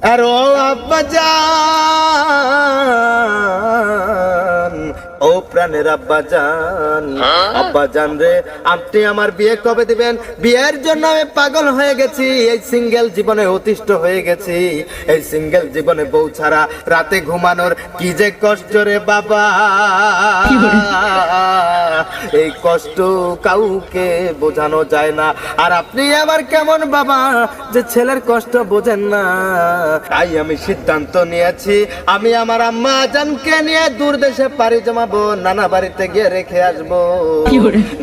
আর ও আব্বাজান, ও প্রাণের আব্বাজান, আব্বাজান রে আপনি আমার বিয়ে কবে দিবেন? বিয়ের জন্য আমি পাগল হয়ে গেছি, এই সিঙ্গেল জীবনে অতিষ্ঠ হয়ে গেছি। এই সিঙ্গেল জীবনে বউ ছাড়া রাতে ঘুমানোর কি যে কষ্ট রে বাবা, এই কষ্ট কাউকে বোঝানো যায় না। আর আপনি আবার কেমন বাবা যে ছেলের কষ্ট বোঝেন না? তাই আমি সিদ্ধান্ত নিয়েছি, আমি আমার আম্মা জানকে নিয়ে দূর দেশে পাড়ি জমাবো, নানা বাড়িতে গিয়ে রেখে আসবো,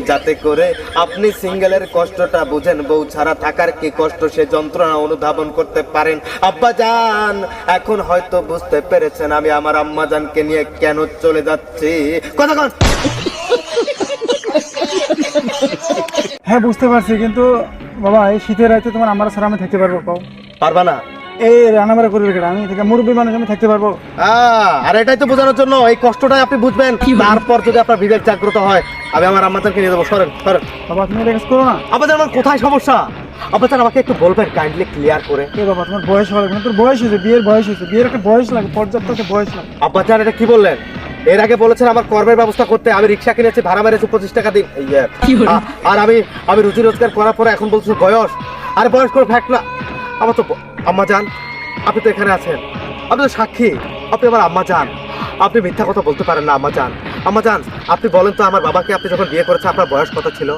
যাতে করে আপনি সিঙ্গেলের কষ্টটা বুঝেন, বউ ছাড়া থাকার কি কষ্ট সে যন্ত্রণা অনুধাবন করতে পারেন। আব্বা জান এখন হয়তো বুঝতে পেরেছেন আমি আমার আম্মা জানকে নিয়ে কেন চলে যাচ্ছি। কথা কন। হ্যাঁ বুঝতে পারছি, কিন্তু বাবা এই শীতের রাতে তোমার আমার ছাড়া আমি থাকতে পারবো? কও পারবা না? এই রান্নাবাড়া করবে কেন? আমি থেকে মুরব্বী মানুষ, আমি থাকতে পারবো? আর এটাই তো বোঝানোর জন্য, এই কষ্টটাই আপনি বুঝবেন, তারপর যদি আপনার বিবেক জাগ্রত হয় আমি আমার আম্মাকে নিয়ে দেবো। সরেন সরেন বাবা, তুমি এটা কাজ করো না। আব্বাজান আমার কোথায় সমস্যা? আব্বাজান আমাকে একটু বলবেন কাইন্ডলি ক্লিয়ার করে। এ বাবা, তোমার বয়স হবে না, তোর বয়স হয়েছে, বিয়ের বয়স হয়েছে, বিয়ের একটা বয়স লাগে, পর্যাপ্ত একটা বয়স লাগে। আব্বাজান এটা কি বললেন? এর আগে বলেছেন আমার কর্মের ব্যবস্থা করতে, আমি রিক্সা কিনেছি, ভাড়া মেরেছি 25 টাকা দিন। আর আমি রুজি রোজগার করার পরে এখন বলছি বয়স। আরে বয়স করে ফ্যাক্ট না। আমার তো আম্মাজান, আপনি তো এখানে আছেন, আপনি তো সাক্ষী, আপনি আমার আম্মাজান, আপনি মিথ্যা কথা বলতে পারেন না আম্মাজান। আম্মাজান আপনি বলেন তো, আমার বাবাকে আপনি যখন বিয়ে করেছেন আপনার বয়স কত ছিল?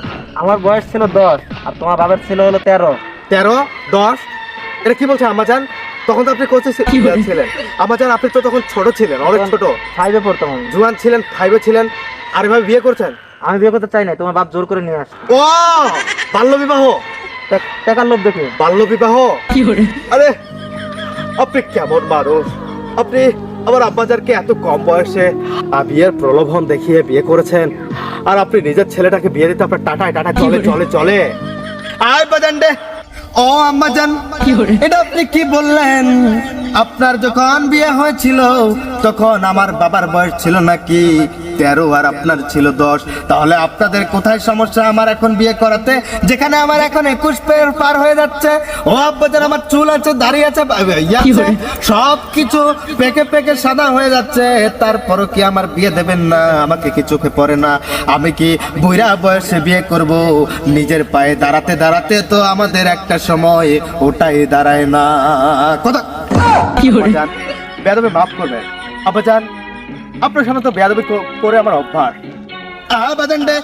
আমার বয়স ছিল 10 আর তোমার বাবার ছিল হলো 13। 13, 10? এটা কি বলছেন আম্মাজান? তখন তো আপনি কোচে ছিলেন আম্মাজান, আপনি তো তখন ছোট ছিলেন, অনেক ছোট, 5-এ পড়তাম আমি। জুয়ান ছিলেন, 5-এ ছিলেন, আর এভাবে বিয়ে করছেন? আমি বিয়ে করতে চাই না, তোমার বাপ জোর করে নিয়ে আসে। ও বাল্য বিবাহ, টাকার লোভ দেখে। বাল্য বিবাহ। আরে আপনি কেমন মানুষ? আপনি আমার আব্বাজানকে এত কম বয়সে বিয়ের প্রলোভন দেখিয়ে বিয়ে করেছেন, আর আপনি নিজের ছেলেটাকে বিয়ে দিতে আপনার টাটায় টাটা চলে চলে চলে। আয় বাজান রে, ও আম্মাজান এটা আপনি কি বললেন? আপনার যখন বিয়ে হয়েছিল তখন আমার বাবার বয়স ছিল নাকি 13 আর আপনার ছিল 10? তাহলে আপনাদের কোথায় সমস্যা আমার এখন বিয়ে করাতে, যেখানে আমার এখন 21 পার হয়ে যাচ্ছে? ও আব্বাজান আমার চুল আছে, দাড়ি আছে, সব কিছু পেকে পেকে সাদা হয়ে যাচ্ছে, তারপরও কি আমার বিয়ে দেবেন না? আমাকে কি চোখে পড়ে না? আমি কি বুড়া বয়সে বিয়ে করব? নিজের পায়ে দাঁড়াতে দাঁড়াতে তো আমাদের একটা সময় ওটাই দাঁড়ায় না। কথা বেয়াদবি মাফ করবেন আব্বাজান, আপনার সামনে তো বেয়াদবি করে আমার অভ্যাস। আব্বাজান রে,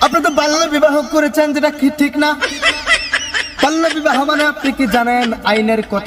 আপনি তো বাল্য বিবাহ করেছেন, যেটা কি ঠিক না? বাল্য বিবাহ মানে আপনি কি জানেন আইনের কত